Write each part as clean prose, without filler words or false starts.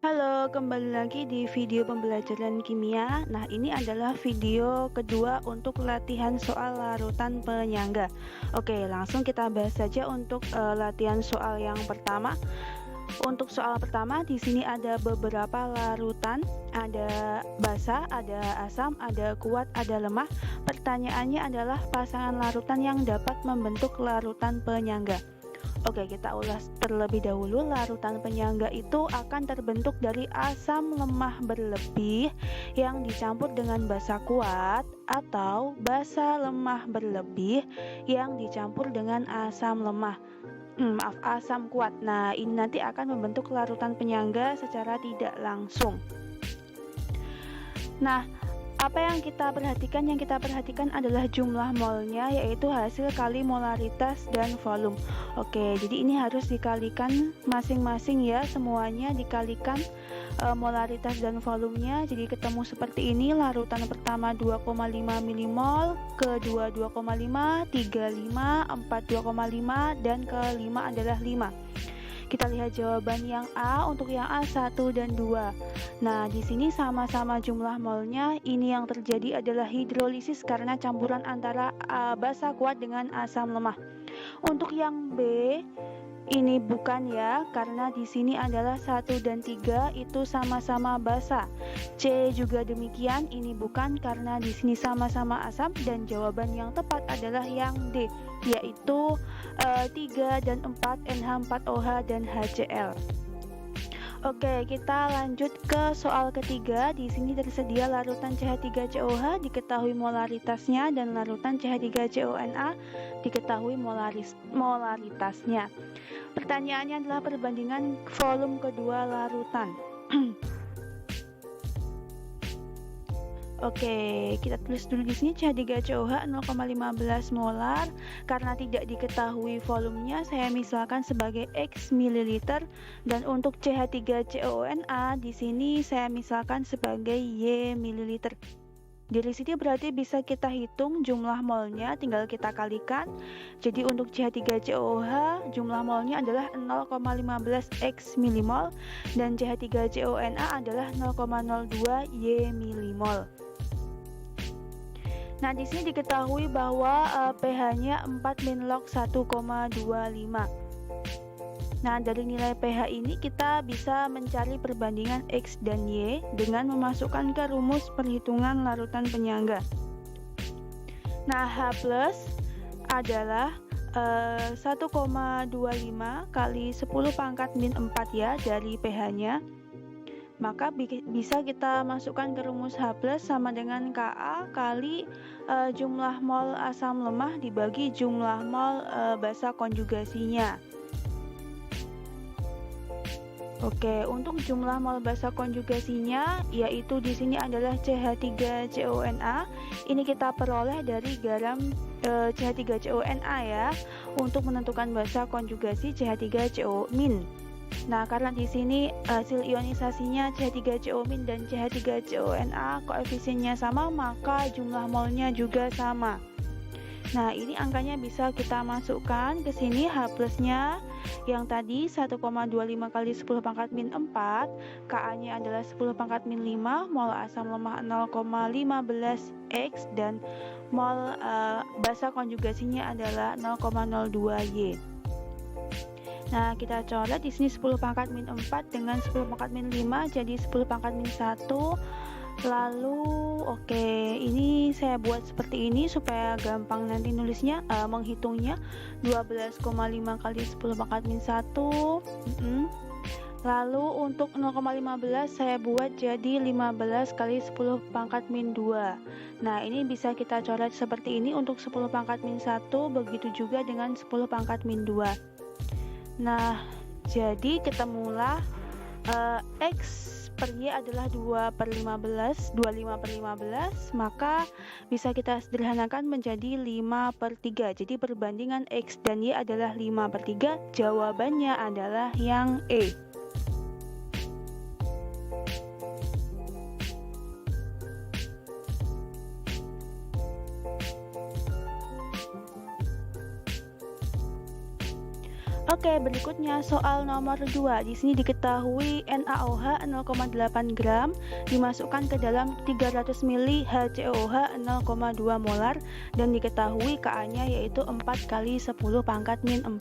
Halo, kembali lagi di video pembelajaran kimia. Nah, ini adalah video kedua untuk latihan soal larutan penyangga. Oke, langsung kita bahas saja untuk latihan soal yang pertama. Untuk soal pertama, di sini ada beberapa larutan, ada basa, ada asam, ada kuat, ada lemah. Pertanyaannya adalah pasangan larutan yang dapat membentuk larutan penyangga. Oke, kita ulas terlebih dahulu. Larutan penyangga itu akan terbentuk dari asam lemah berlebih yang dicampur dengan basa kuat atau basa lemah berlebih yang dicampur dengan asam lemah. Asam kuat. Nah, ini nanti akan membentuk larutan penyangga secara tidak langsung. Nah, apa yang kita perhatikan? Yang kita perhatikan adalah jumlah molnya, yaitu hasil kali molaritas dan volume. Oke, jadi ini harus dikalikan masing-masing ya, semuanya dikalikan molaritas dan volumenya. Jadi ketemu seperti ini, larutan pertama 2,5 milimol, kedua 2,5, 3,5, 4 2,5, dan kelima adalah 5. Kita lihat jawaban yang A. Untuk yang A 1 dan 2. Nah, di sini sama-sama jumlah molnya. Ini yang terjadi adalah hidrolisis karena campuran antara basa kuat dengan asam lemah. Untuk yang B, ini bukan ya, karena di sini adalah 1 dan 3 itu sama-sama basa. C juga demikian, ini bukan karena di sini sama-sama asam, dan jawaban yang tepat adalah yang D, yaitu 3 dan 4 NH4OH dan HCl. Oke, kita lanjut ke soal ketiga. Di sini tersedia larutan CH3COH diketahui molaritasnya dan larutan CH3CONa diketahui molaritasnya. Pertanyaannya adalah perbandingan volume kedua larutan. Oke, kita tulis dulu di sini CH3COH 0,15 molar. Karena tidak diketahui volumenya, saya misalkan sebagai X mililiter, dan untuk CH3CONa di sini saya misalkan sebagai Y mililiter. Dari sini berarti bisa kita hitung jumlah molnya, tinggal kita kalikan. Jadi untuk CH3COH jumlah molnya adalah 0,15 X milimol dan CH3CONa adalah 0,02 Y milimol. Nah, di sini diketahui bahwa pH-nya 4 min-log 1,25. Nah, dari nilai pH ini kita bisa mencari perbandingan X dan Y dengan memasukkan ke rumus perhitungan larutan penyangga. Nah, H plus adalah 1,25 kali 10 pangkat min 4 ya dari pH-nya. Maka bisa kita masukkan ke rumus H plus sama dengan Ka kali jumlah mol asam lemah dibagi jumlah mol basa konjugasinya. Oke, untuk jumlah mol basa konjugasinya yaitu di sini adalah CH3CONa. Ini kita peroleh dari garam CH3CONa ya, untuk menentukan basa konjugasi CH3CO-. Nah, karena di sini hasil ionisasinya CH3CO- dan CH3CONa koefisiennya sama, maka jumlah molnya juga sama. Nah, ini angkanya bisa kita masukkan ke sini. H plusnya yang tadi 1,25 kali 10 pangkat min 4, Ka-nya adalah 10 pangkat min 5, mol asam lemah 0,15 X, dan mol basa konjugasinya adalah 0,02 Y. Nah, kita coret di sini 10 pangkat min 4 dengan 10 pangkat min 5 jadi 10 pangkat min 1. Lalu oke, ini saya buat seperti ini supaya gampang nanti nulisnya, menghitungnya. 12,5 kali 10 pangkat min 1. Lalu untuk 0,15 saya buat jadi 15 kali 10 pangkat min 2. Nah, ini bisa kita coret seperti ini untuk 10 pangkat min 1, begitu juga dengan 10 pangkat min 2. Nah, jadi ketemulah X per Y adalah 2/15, 25/15, maka bisa kita sederhanakan menjadi 5/3. Jadi perbandingan X dan Y adalah 5/3. Jawabannya adalah yang E. Oke, berikutnya soal nomor 2. Di sini diketahui NaOH 0,8 gram dimasukkan ke dalam 300 ml HCOH 0,2 molar dan diketahui Ka-nya yaitu 4 kali 10 pangkat min 4.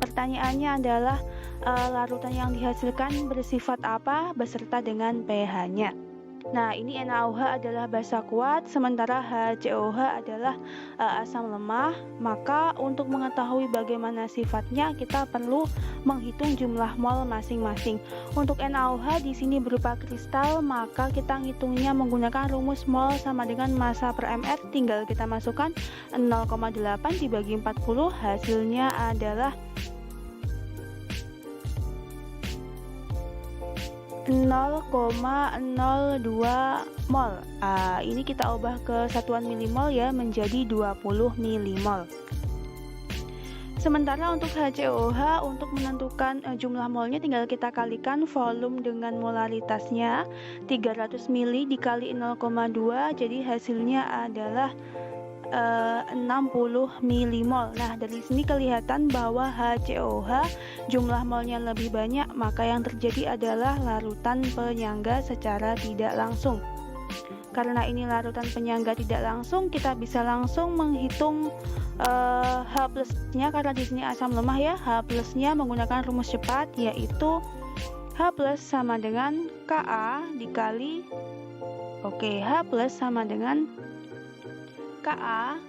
Pertanyaannya adalah larutan yang dihasilkan bersifat apa beserta dengan pH-nya. Nah, ini NaOH adalah basa kuat, sementara HCOH adalah asam lemah. Maka untuk mengetahui bagaimana sifatnya, kita perlu menghitung jumlah mol masing-masing. Untuk NaOH di sini berupa kristal, maka kita ngitungnya menggunakan rumus mol sama dengan massa per mR. Tinggal kita masukkan 0,8 dibagi 40, hasilnya adalah 0,02 mol. Ini kita ubah ke satuan milimol ya, menjadi 20 milimol. Sementara untuk HCOH, untuk menentukan jumlah molnya tinggal kita kalikan volume dengan molaritasnya. 300 ml dikali 0,2, jadi hasilnya adalah 60 milimol. Nah, dari sini kelihatan bahwa HCOH jumlah molnya lebih banyak, maka yang terjadi adalah larutan penyangga secara tidak langsung. Karena ini larutan penyangga tidak langsung, kita bisa langsung menghitung H plusnya, karena di sini asam lemah ya. H plusnya menggunakan rumus cepat, yaitu H plus sama dengan Ka dikali H plus sama dengan Ka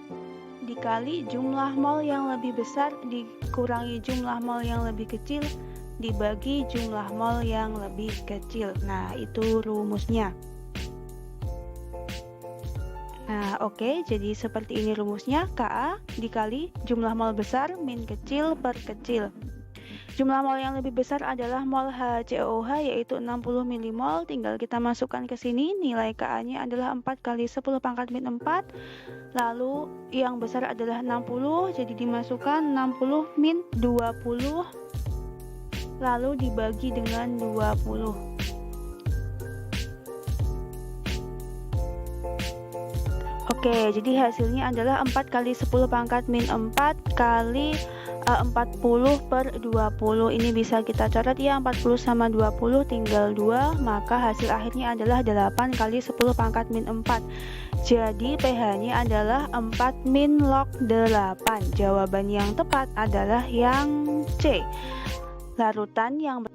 dikali jumlah mol yang lebih besar dikurangi jumlah mol yang lebih kecil dibagi jumlah mol yang lebih kecil. Nah, itu rumusnya. Nah, jadi seperti ini rumusnya. Ka dikali jumlah mol besar min kecil per kecil. Jumlah mol yang lebih besar adalah mol HCOH, yaitu 60 milimol. Tinggal kita masukkan ke sini. Nilai Ka-nya adalah 4 kali 10 pangkat min 4. Lalu yang besar adalah 60, jadi dimasukkan 60 min 20, lalu dibagi dengan 20. Jadi hasilnya adalah 4 kali 10 pangkat min 4 kali 40 per 20. Ini bisa kita coret ya, 40 sama 20 tinggal 2, maka hasil akhirnya adalah 8 kali 10 pangkat min 4. Jadi pH-nya adalah 4 min log 8. Jawaban yang tepat adalah yang C. Larutan yang